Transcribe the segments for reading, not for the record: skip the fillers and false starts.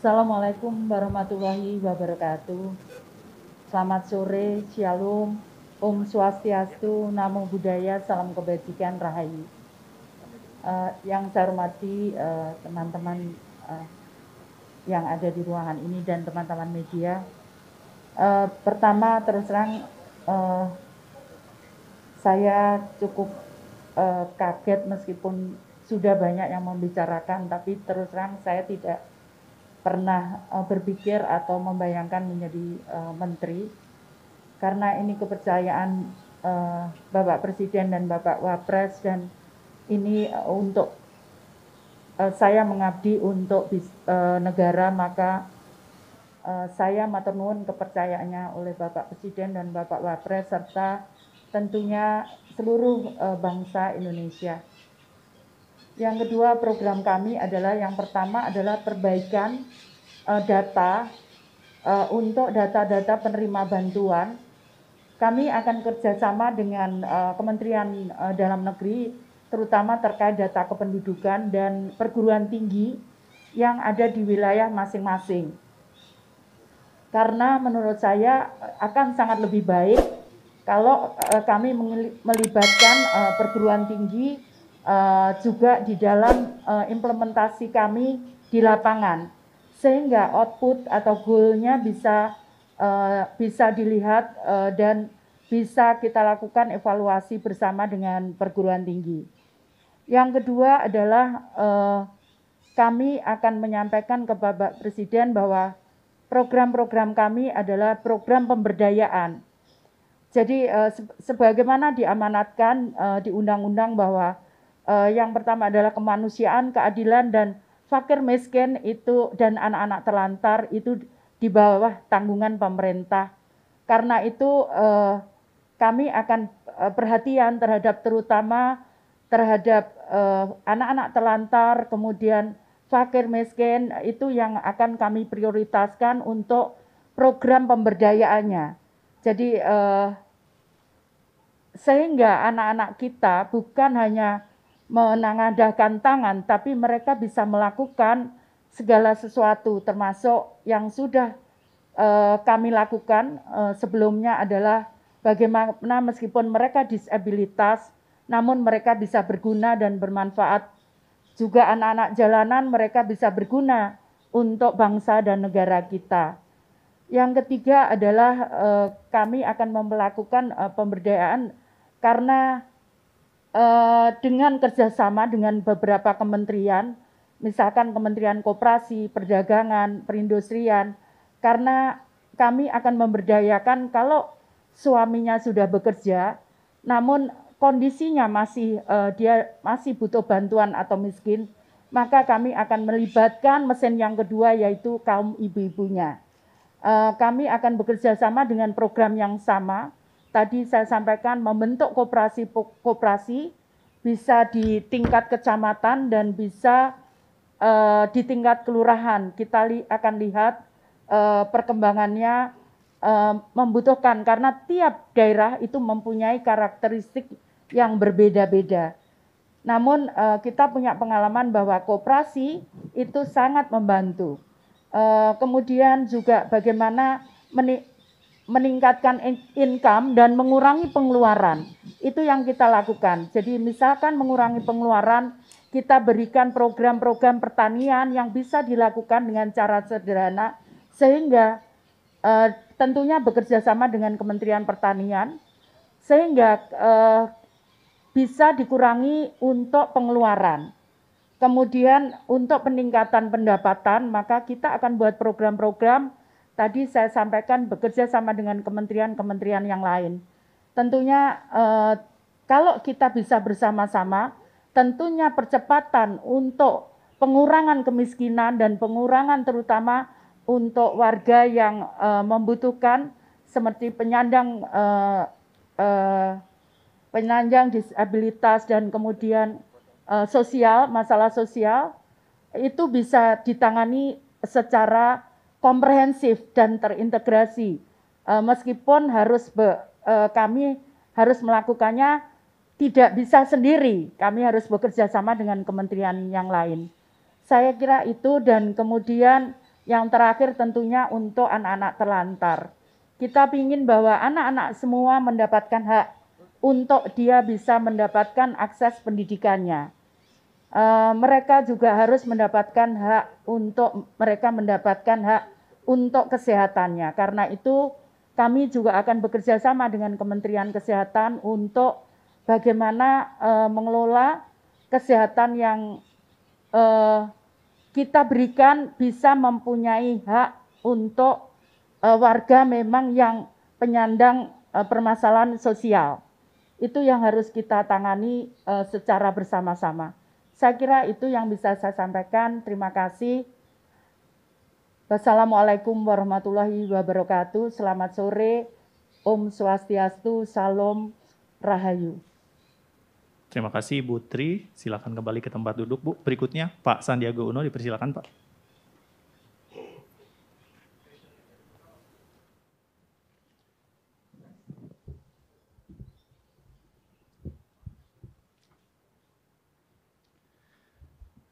Assalamualaikum warahmatullahi wabarakatuh. Selamat sore, Shalom, Om Swastiastu, Namo Buddhaya, Salam Kebajikan, Rahayu. Yang saya hormati teman-teman yang ada di ruangan ini dan teman-teman media. Pertama, terus terang saya cukup kaget meskipun sudah banyak yang membicarakan, tapi terus terang saya tidak pernah berpikir atau membayangkan menjadi menteri, karena ini kepercayaan Bapak Presiden dan Bapak Wapres, dan ini untuk saya mengabdi untuk negara, maka saya matur nuwun kepercayaannya oleh Bapak Presiden dan Bapak Wapres serta tentunya seluruh bangsa Indonesia. Yang kedua, program kami adalah yang pertama adalah perbaikan data untuk data-data penerima bantuan. Kami akan kerjasama dengan Kementerian Dalam Negeri, terutama terkait data kependudukan dan perguruan tinggi yang ada di wilayah masing-masing. Karena menurut saya akan sangat lebih baik kalau kami melibatkan perguruan tinggi juga di dalam implementasi kami di lapangan, sehingga output atau goal-nya bisa dilihat dan bisa kita lakukan evaluasi bersama dengan perguruan tinggi. Yang kedua adalah kami akan menyampaikan ke Bapak Presiden bahwa program-program kami adalah program pemberdayaan. Jadi sebagaimana diamanatkan di undang-undang bahwa yang pertama adalah kemanusiaan, keadilan, dan fakir miskin itu dan anak-anak terlantar itu di bawah tanggungan pemerintah. Karena itu kami akan perhatian terutama terhadap anak-anak terlantar, kemudian fakir miskin, itu yang akan kami prioritaskan untuk program pemberdayaannya. Jadi sehingga anak-anak kita bukan hanya menengadahkan tangan, tapi mereka bisa melakukan segala sesuatu, termasuk yang sudah kami lakukan sebelumnya adalah bagaimana meskipun mereka disabilitas, namun mereka bisa berguna dan bermanfaat. Juga anak-anak jalanan mereka bisa berguna untuk bangsa dan negara kita. Yang ketiga adalah kami akan melakukan pemberdayaan karena dengan kerjasama dengan beberapa kementerian, misalkan Kementerian Koperasi, Perdagangan, Perindustrian, karena kami akan memberdayakan kalau suaminya sudah bekerja, namun kondisinya dia masih butuh bantuan atau miskin, maka kami akan melibatkan mesin yang kedua, yaitu kaum ibu-ibunya. Kami akan bekerja sama dengan program yang sama. Tadi saya sampaikan membentuk koperasi bisa di tingkat kecamatan dan bisa di tingkat kelurahan. Kita akan lihat perkembangannya membutuhkan, karena tiap daerah itu mempunyai karakteristik yang berbeda-beda. Namun kita punya pengalaman bahwa koperasi itu sangat membantu. Kemudian juga bagaimana meningkatkan income dan mengurangi pengeluaran. Itu yang kita lakukan. Jadi misalkan mengurangi pengeluaran, kita berikan program-program pertanian yang bisa dilakukan dengan cara sederhana, sehingga tentunya bekerja sama dengan Kementerian Pertanian, sehingga bisa dikurangi untuk pengeluaran. Kemudian untuk peningkatan pendapatan, maka kita akan buat program-program. Tadi saya sampaikan bekerja sama dengan kementerian-kementerian yang lain. Tentunya kalau kita bisa bersama-sama, tentunya percepatan untuk pengurangan kemiskinan dan pengurangan terutama untuk warga yang membutuhkan, seperti penyandang disabilitas dan kemudian sosial, masalah sosial, itu bisa ditangani secara komprehensif dan terintegrasi. Meskipun kami harus melakukannya tidak bisa sendiri, kami harus bekerja sama dengan kementerian yang lain. Saya kira itu, dan kemudian Yang terakhir tentunya untuk anak-anak terlantar. Kita ingin bahwa anak-anak semua mendapatkan hak untuk dia bisa mendapatkan akses pendidikannya. Mereka juga harus mendapatkan hak untuk kesehatannya. Karena itu kami juga akan bekerja sama dengan Kementerian Kesehatan untuk bagaimana mengelola kesehatan yang kita berikan bisa mempunyai hak untuk warga memang yang penyandang permasalahan sosial. Itu yang harus kita tangani secara bersama-sama. Saya kira itu yang bisa saya sampaikan. Terima kasih. Wassalamualaikum warahmatullahi wabarakatuh. Selamat sore. Om Swastiastu. Salam Rahayu. Terima kasih Bu Tri. Silakan kembali ke tempat duduk Bu. Berikutnya Pak Sandiaga Uno, dipersilakan Pak.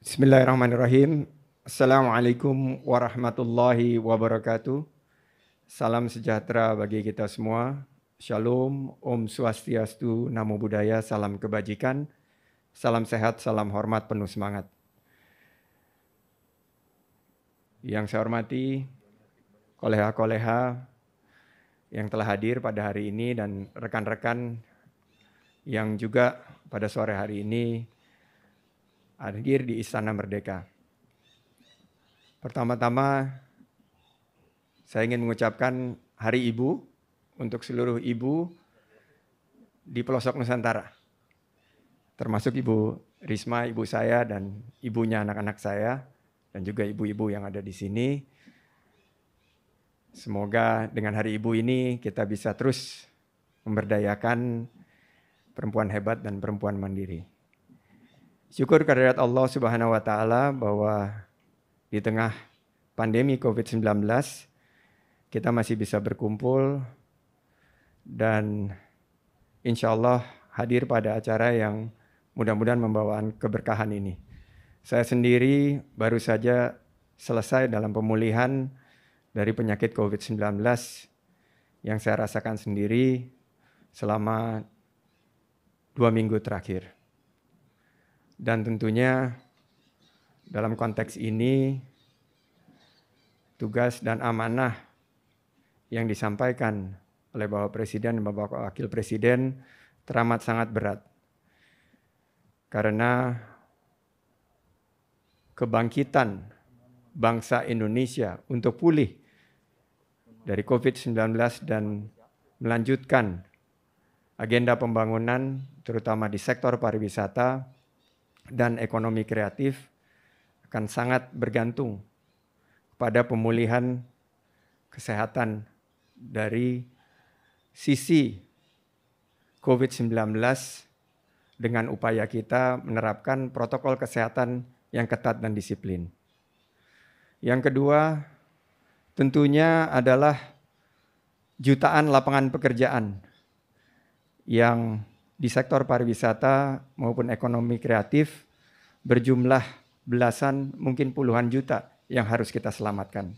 Bismillahirrahmanirrahim. Assalamualaikum warahmatullahi wabarakatuh. Salam sejahtera bagi kita semua. Shalom, Om Swastiastu, Namo Buddhaya, salam kebajikan, salam sehat, salam hormat, penuh semangat. Yang saya hormati, koleha-koleha yang telah hadir pada hari ini dan rekan-rekan yang juga pada sore hari ini hadir di Istana Merdeka. Pertama-tama, saya ingin mengucapkan Hari Ibu untuk seluruh ibu di pelosok Nusantara. Termasuk Ibu Risma, ibu saya dan ibunya anak-anak saya, dan juga ibu-ibu yang ada di sini. Semoga dengan Hari Ibu ini kita bisa terus memberdayakan perempuan hebat dan perempuan mandiri. Syukur kehadirat Allah Subhanahu wa Ta'ala bahwa di tengah pandemi COVID-19 kita masih bisa berkumpul dan insya Allah hadir pada acara yang mudah-mudahan membawa keberkahan ini. Saya sendiri baru saja selesai dalam pemulihan dari penyakit COVID-19 yang saya rasakan sendiri selama 2 minggu terakhir. Dan tentunya dalam konteks ini tugas dan amanah yang disampaikan oleh Bapak Presiden dan Bapak Wakil Presiden teramat sangat berat. Karena kebangkitan bangsa Indonesia untuk pulih dari COVID-19 dan melanjutkan agenda pembangunan terutama di sektor pariwisata dan ekonomi kreatif akan sangat bergantung pada pemulihan kesehatan dari sisi COVID-19 dengan upaya kita menerapkan protokol kesehatan yang ketat dan disiplin. Yang kedua, tentunya adalah jutaan lapangan pekerjaan yang di sektor pariwisata maupun ekonomi kreatif berjumlah belasan, mungkin puluhan juta yang harus kita selamatkan.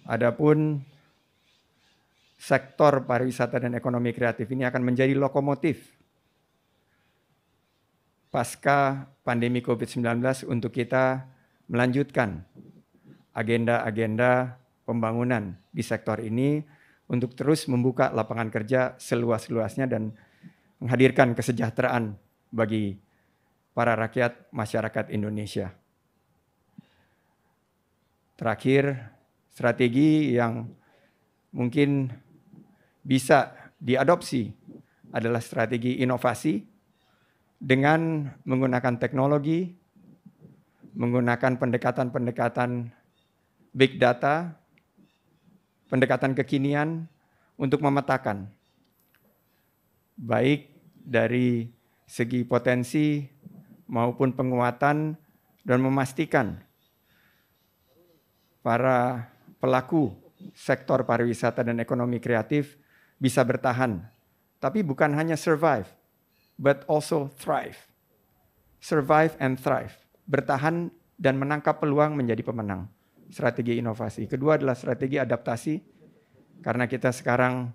Adapun sektor pariwisata dan ekonomi kreatif ini akan menjadi lokomotif pasca pandemi COVID-19 untuk kita melanjutkan agenda-agenda pembangunan di sektor ini untuk terus membuka lapangan kerja seluas-luasnya dan menghadirkan kesejahteraan bagi para rakyat masyarakat Indonesia. Terakhir, strategi yang mungkin bisa diadopsi adalah strategi inovasi dengan menggunakan teknologi, menggunakan pendekatan-pendekatan big data, pendekatan kekinian untuk memetakan baik dari segi potensi maupun penguatan dan memastikan para pelaku sektor pariwisata dan ekonomi kreatif bisa bertahan. Tapi bukan hanya survive, but also thrive. Survive and thrive. Bertahan dan menangkap peluang menjadi pemenang. Strategi inovasi. Kedua adalah strategi adaptasi, karena kita sekarang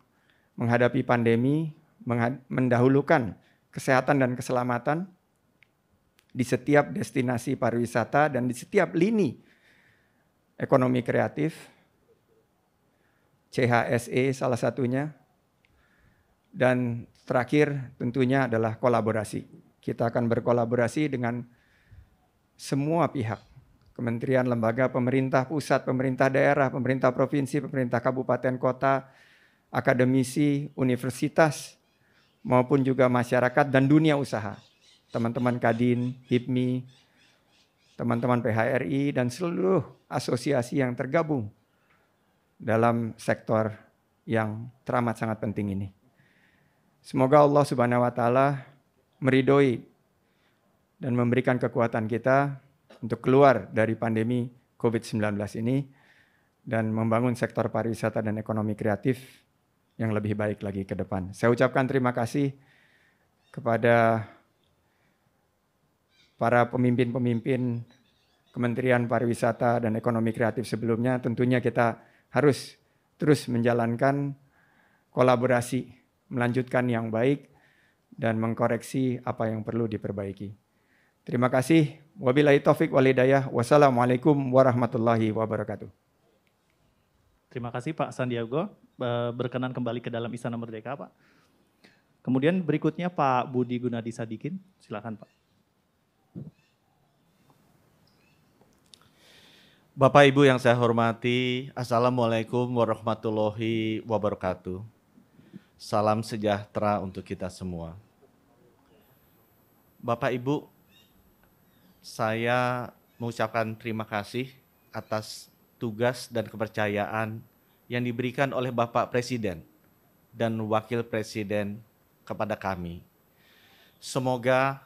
menghadapi pandemi, mendahulukan kesehatan dan keselamatan di setiap destinasi pariwisata dan di setiap lini ekonomi kreatif. CHSE salah satunya. Dan terakhir tentunya adalah kolaborasi. Kita akan berkolaborasi dengan semua pihak. Kementerian, lembaga, pemerintah pusat, pemerintah daerah, pemerintah provinsi, pemerintah kabupaten kota, akademisi, universitas, maupun juga masyarakat dan dunia usaha. Teman-teman Kadin, HIPMI, teman-teman PHRI, dan seluruh asosiasi yang tergabung dalam sektor yang teramat sangat penting ini. Semoga Allah Subhanahu wa Ta'ala meridhoi dan memberikan kekuatan kita untuk keluar dari pandemi COVID-19 ini dan membangun sektor pariwisata dan ekonomi kreatif yang lebih baik lagi ke depan. Saya ucapkan terima kasih kepada para pemimpin-pemimpin Kementerian Pariwisata dan Ekonomi Kreatif sebelumnya. Tentunya kita harus terus menjalankan kolaborasi, melanjutkan yang baik, dan mengkoreksi apa yang perlu diperbaiki. Terima kasih. Wabillahi taufik wal hidayah. Wassalamualaikum warahmatullahi wabarakatuh. Terima kasih Pak Sandiago, berkenan kembali ke dalam Istana Merdeka Pak. Kemudian berikutnya Pak Budi Gunadi Sadikin, silakan Pak. Bapak Ibu yang saya hormati, Assalamualaikum warahmatullahi wabarakatuh. Salam sejahtera untuk kita semua. Bapak Ibu, saya mengucapkan terima kasih atas tugas dan kepercayaan yang diberikan oleh Bapak Presiden dan Wakil Presiden kepada kami. Semoga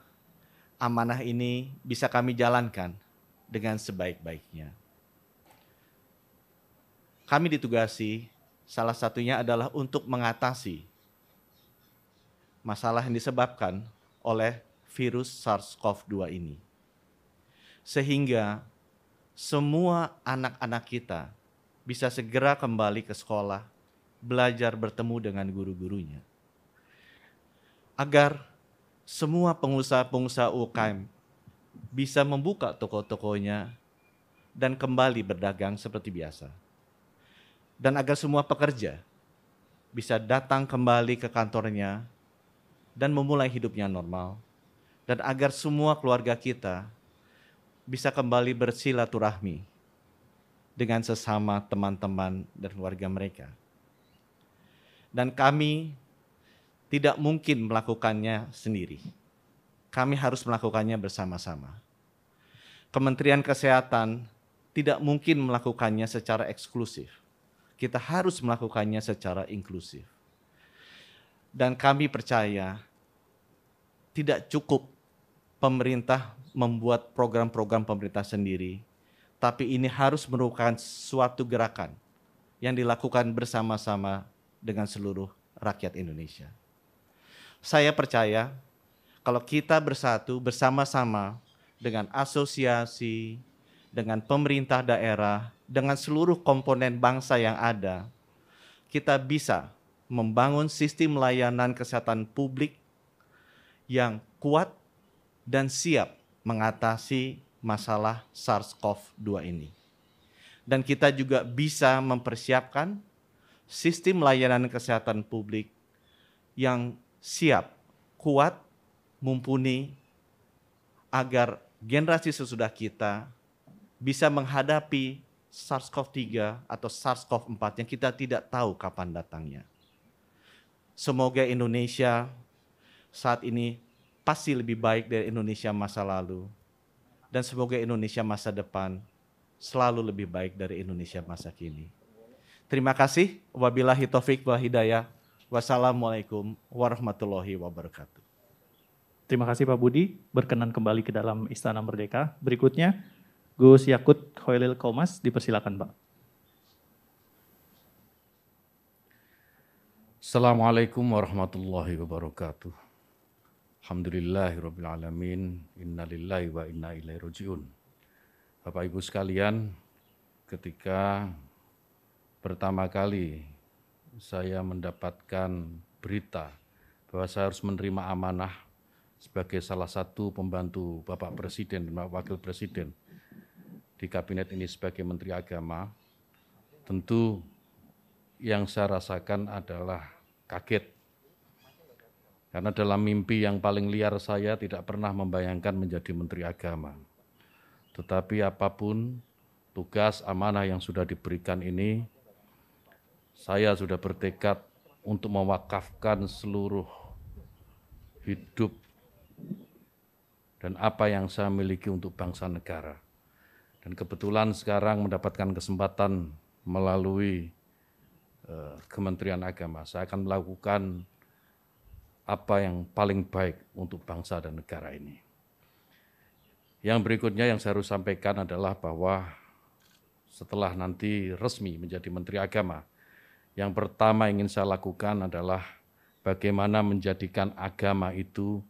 amanah ini bisa kami jalankan dengan sebaik-baiknya. Kami ditugasi, salah satunya adalah untuk mengatasi masalah yang disebabkan oleh virus SARS-CoV-2 ini. Sehingga semua anak-anak kita bisa segera kembali ke sekolah, belajar bertemu dengan guru-gurunya. Agar semua pengusaha-pengusaha UKM bisa membuka toko-tokonya dan kembali berdagang seperti biasa. Dan agar semua pekerja bisa datang kembali ke kantornya dan memulai hidupnya normal. Dan agar semua keluarga kita bisa kembali bersilaturahmi dengan sesama teman-teman dan keluarga mereka. Dan kami tidak mungkin melakukannya sendiri. Kami harus melakukannya bersama-sama. Kementerian Kesehatan tidak mungkin melakukannya secara eksklusif. Kita harus melakukannya secara inklusif. Dan kami percaya tidak cukup pemerintah membuat program-program pemerintah sendiri, tapi ini harus merupakan suatu gerakan yang dilakukan bersama-sama dengan seluruh rakyat Indonesia. Saya percaya kalau kita bersatu bersama-sama dengan asosiasi, dengan pemerintah daerah, dengan seluruh komponen bangsa yang ada, kita bisa membangun sistem layanan kesehatan publik yang kuat dan siap mengatasi masalah SARS-CoV-2 ini. Dan kita juga bisa mempersiapkan sistem layanan kesehatan publik yang siap, kuat, mumpuni, agar generasi sesudah kita bisa menghadapi SARS-CoV-3 atau SARS-CoV-4 yang kita tidak tahu kapan datangnya. Semoga Indonesia saat ini pasti lebih baik dari Indonesia masa lalu. Dan semoga Indonesia masa depan selalu lebih baik dari Indonesia masa kini. Terima kasih. Wabillahi taufik wal hidayah. Wassalamualaikum warahmatullahi wabarakatuh. Terima kasih Pak Budi, berkenan kembali ke dalam Istana Merdeka. Berikutnya, Gus Yakut Khoilil Qomas, dipersilakan Pak. Assalamualaikum warahmatullahi wabarakatuh. Alhamdulillahirabbil alamin. Innalillahi wa inna ilaihi rajiun. Bapak Ibu sekalian, ketika pertama kali saya mendapatkan berita bahwa saya harus menerima amanah sebagai salah satu pembantu Bapak Presiden dan Wakil Presiden di kabinet ini sebagai Menteri Agama, tentu yang saya rasakan adalah kaget. Karena dalam mimpi yang paling liar saya tidak pernah membayangkan menjadi Menteri Agama. Tetapi apapun tugas amanah yang sudah diberikan ini, saya sudah bertekad untuk mewakafkan seluruh hidup dan apa yang saya miliki untuk bangsa negara. Dan kebetulan sekarang mendapatkan kesempatan melalui Kementerian Agama. Saya akan melakukan apa yang paling baik untuk bangsa dan negara ini. Yang berikutnya yang saya harus sampaikan adalah bahwa setelah nanti resmi menjadi Menteri Agama, yang pertama ingin saya lakukan adalah bagaimana menjadikan agama itu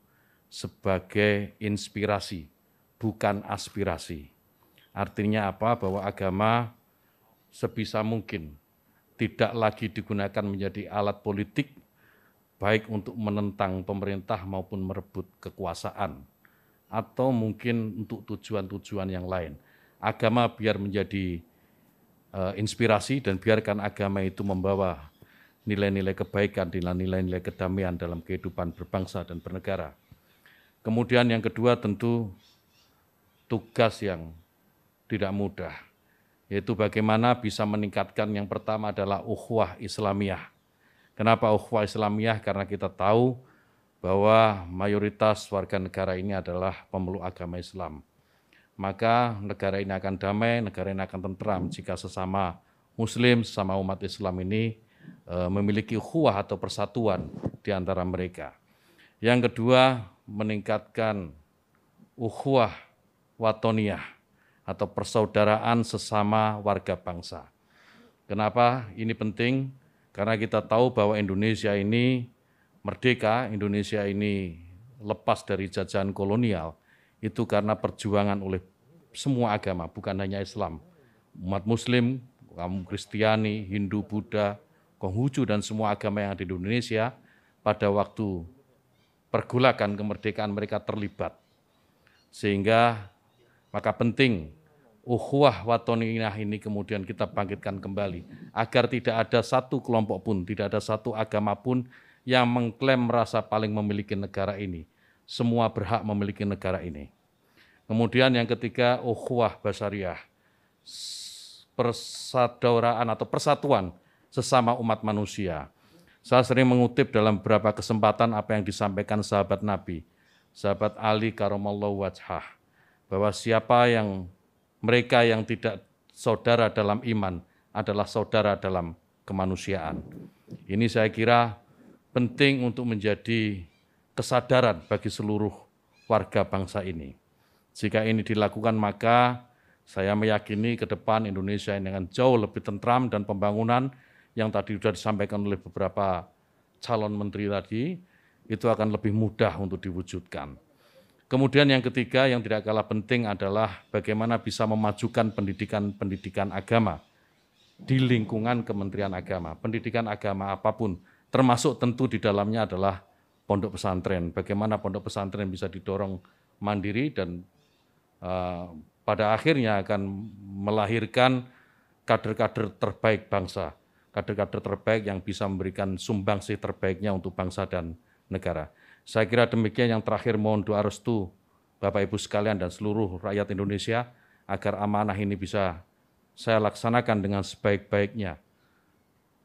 sebagai inspirasi, bukan aspirasi. Artinya apa? Bahwa agama sebisa mungkin tidak lagi digunakan menjadi alat politik, baik untuk menentang pemerintah maupun merebut kekuasaan, atau mungkin untuk tujuan-tujuan yang lain. Agama biar menjadi inspirasi dan biarkan agama itu membawa nilai-nilai kebaikan, nilai-nilai kedamaian dalam kehidupan berbangsa dan bernegara. Kemudian yang kedua tentu tugas yang tidak mudah, yaitu bagaimana bisa meningkatkan yang pertama adalah ukhuwah Islamiyah. Kenapa ukhuwah Islamiyah? Karena kita tahu bahwa mayoritas warga negara ini adalah pemeluk agama Islam. Maka negara ini akan damai, negara ini akan tentram jika sesama Muslim, sesama umat Islam ini memiliki ukhuwah atau persatuan di antara mereka. Yang kedua, meningkatkan ukhuwah watoniyah atau persaudaraan sesama warga bangsa. Kenapa ini penting? Karena kita tahu bahwa Indonesia ini merdeka, Indonesia ini lepas dari jajahan kolonial, itu karena perjuangan oleh semua agama, bukan hanya Islam. Umat Muslim, kaum Kristiani, Hindu, Buddha, Konghucu, dan semua agama yang ada di Indonesia, pada waktu pergolakan kemerdekaan mereka terlibat. Sehingga maka penting ukhuwah watoniyah ini kemudian kita bangkitkan kembali, agar tidak ada satu kelompok pun, tidak ada satu agama pun yang mengklaim merasa paling memiliki negara ini. Semua berhak memiliki negara ini. Kemudian yang ketiga, ukhuwah basyariah, persaudaraan atau persatuan sesama umat manusia. Saya sering mengutip dalam beberapa kesempatan apa yang disampaikan sahabat Nabi, sahabat Ali karamallahu wajhah, bahwa mereka yang tidak saudara dalam iman adalah saudara dalam kemanusiaan. Ini saya kira penting untuk menjadi kesadaran bagi seluruh warga bangsa ini. Jika ini dilakukan, maka saya meyakini ke depan Indonesia ini akan jauh lebih tentram, dan pembangunan yang tadi sudah disampaikan oleh beberapa calon menteri tadi, itu akan lebih mudah untuk diwujudkan. Kemudian yang ketiga yang tidak kalah penting adalah bagaimana bisa memajukan pendidikan agama di lingkungan Kementerian Agama. Pendidikan agama apapun, termasuk tentu di dalamnya adalah pondok pesantren. Bagaimana pondok pesantren bisa didorong mandiri dan pada akhirnya akan melahirkan kader-kader terbaik bangsa, kader-kader terbaik yang bisa memberikan sumbangsih terbaiknya untuk bangsa dan negara. Saya kira demikian. Yang terakhir, mohon doa restu Bapak Ibu sekalian dan seluruh rakyat Indonesia agar amanah ini bisa saya laksanakan dengan sebaik-baiknya,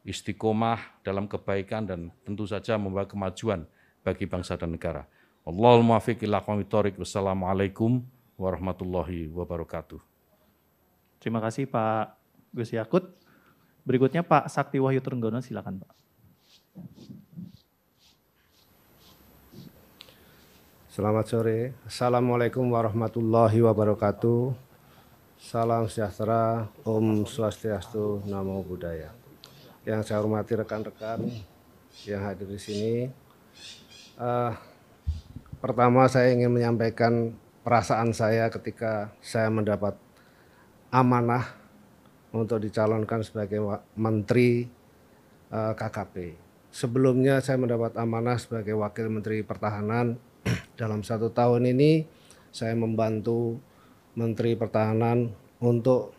istiqomah dalam kebaikan dan tentu saja membawa kemajuan bagi bangsa dan negara. Allahul muwaffiq ila aqwamit thoriq. Wassalamualaikum warahmatullahi wabarakatuh. Terima kasih Pak Gus Yakut. Berikutnya Pak Sakti Wahyu Trenggono, silakan Pak. Selamat sore. Assalamualaikum warahmatullahi wabarakatuh. Salam sejahtera, Om Swastiastu, Namo Buddhaya. Yang saya hormati rekan-rekan yang hadir di sini. Pertama saya ingin menyampaikan perasaan saya ketika saya mendapat amanah untuk dicalonkan sebagai Menteri KKP. Sebelumnya saya mendapat amanah sebagai Wakil Menteri Pertahanan. Dalam 1 tahun ini saya membantu Menteri Pertahanan untuk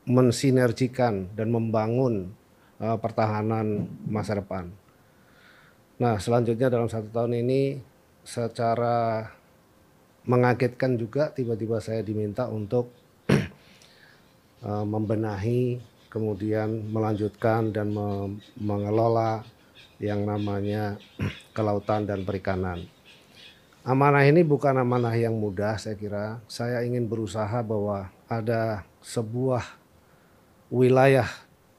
mensinergikan dan membangun pertahanan masa depan. Nah, selanjutnya dalam 1 tahun ini secara mengagetkan juga tiba-tiba saya diminta untuk membenahi, kemudian melanjutkan dan mengelola yang namanya kelautan dan perikanan. Amanah ini bukan amanah yang mudah, saya kira. Saya ingin berusaha bahwa ada sebuah wilayah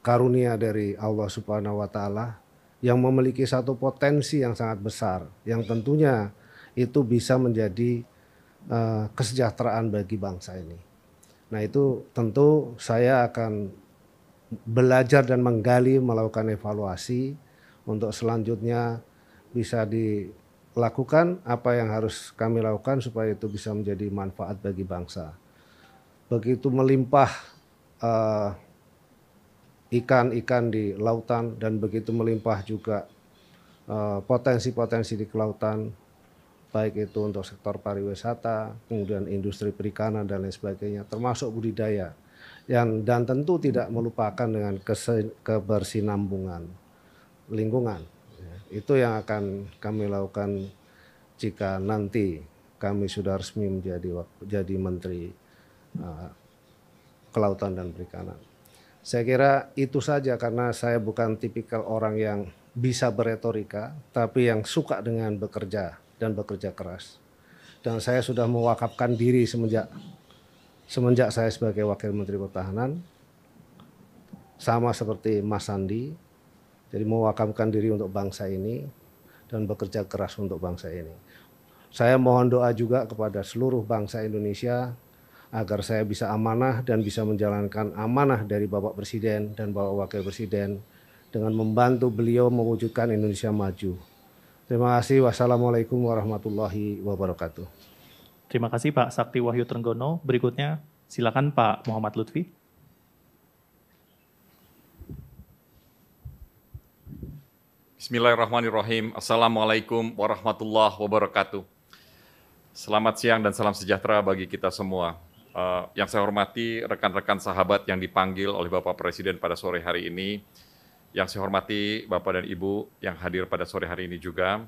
karunia dari Allah Subhanahu wa Ta'ala yang memiliki satu potensi yang sangat besar, yang tentunya itu bisa menjadi kesejahteraan bagi bangsa ini. Nah, itu tentu saya akan belajar dan menggali, melakukan evaluasi untuk selanjutnya bisa dilakukan apa yang harus kami lakukan supaya itu bisa menjadi manfaat bagi bangsa. Begitu melimpah ikan-ikan di lautan dan begitu melimpah juga potensi-potensi di kelautan, baik itu untuk sektor pariwisata, kemudian industri perikanan dan lain sebagainya, termasuk budidaya, dan tentu tidak melupakan dengan kebersinambungan lingkungan. Itu yang akan kami lakukan jika nanti kami sudah resmi menjadi Menteri Kelautan dan Perikanan. Saya kira itu saja, karena saya bukan tipikal orang yang bisa beretorika, tapi yang suka dengan bekerja dan bekerja keras. Dan saya sudah mewakafkan diri semenjak saya sebagai Wakil Menteri Pertahanan, sama seperti Mas Sandi, jadi mewakafkan diri untuk bangsa ini dan bekerja keras untuk bangsa ini. Saya mohon doa juga kepada seluruh bangsa Indonesia agar saya bisa amanah dan bisa menjalankan amanah dari Bapak Presiden dan Bapak Wakil Presiden dengan membantu beliau mewujudkan Indonesia maju. Terima kasih. Wassalamualaikum warahmatullahi wabarakatuh. Terima kasih Pak Sakti Wahyu Trenggono. Berikutnya silakan Pak Muhammad Lutfi. Bismillahirrahmanirrahim. Assalamualaikum warahmatullahi wabarakatuh. Selamat siang dan salam sejahtera bagi kita semua. Yang saya hormati rekan-rekan sahabat yang dipanggil oleh Bapak Presiden pada sore hari ini. Yang saya hormati Bapak dan Ibu yang hadir pada sore hari ini juga.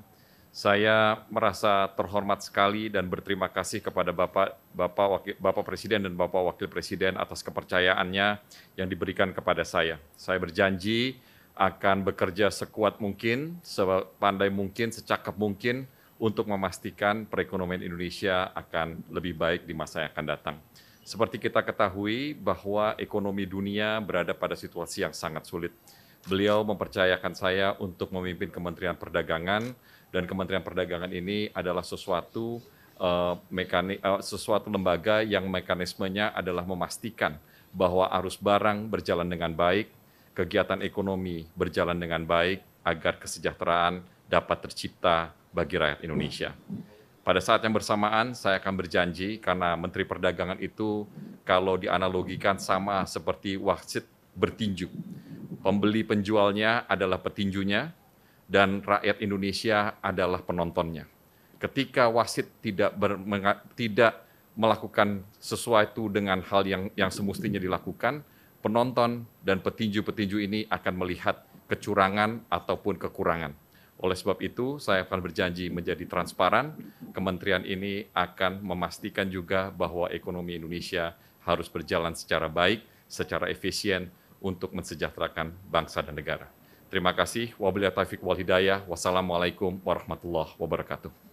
Saya merasa terhormat sekali dan berterima kasih kepada Bapak Presiden dan Bapak Wakil Presiden atas kepercayaannya yang diberikan kepada saya. Saya berjanji akan bekerja sekuat mungkin, sepandai mungkin, secakap mungkin untuk memastikan perekonomian Indonesia akan lebih baik di masa yang akan datang. Seperti kita ketahui bahwa ekonomi dunia berada pada situasi yang sangat sulit. Beliau mempercayakan saya untuk memimpin Kementerian Perdagangan, dan Kementerian Perdagangan ini adalah sesuatu lembaga yang mekanismenya adalah memastikan bahwa arus barang berjalan dengan baik, kegiatan ekonomi berjalan dengan baik, agar kesejahteraan dapat tercipta bagi rakyat Indonesia. Pada saat yang bersamaan, saya akan berjanji, karena Menteri Perdagangan itu kalau dianalogikan sama seperti wasit bertinju. Pembeli penjualnya adalah petinjunya, dan rakyat Indonesia adalah penontonnya. Ketika wasit tidak melakukan sesuatu dengan hal yang semestinya dilakukan, penonton dan petinju-petinju ini akan melihat kecurangan ataupun kekurangan. Oleh sebab itu, saya akan berjanji menjadi transparan. Kementerian ini akan memastikan juga bahwa ekonomi Indonesia harus berjalan secara baik, secara efisien untuk mensejahterakan bangsa dan negara. Terima kasih. Wabillahi taufiq wal hidayah. Wassalamualaikum warahmatullahi wabarakatuh.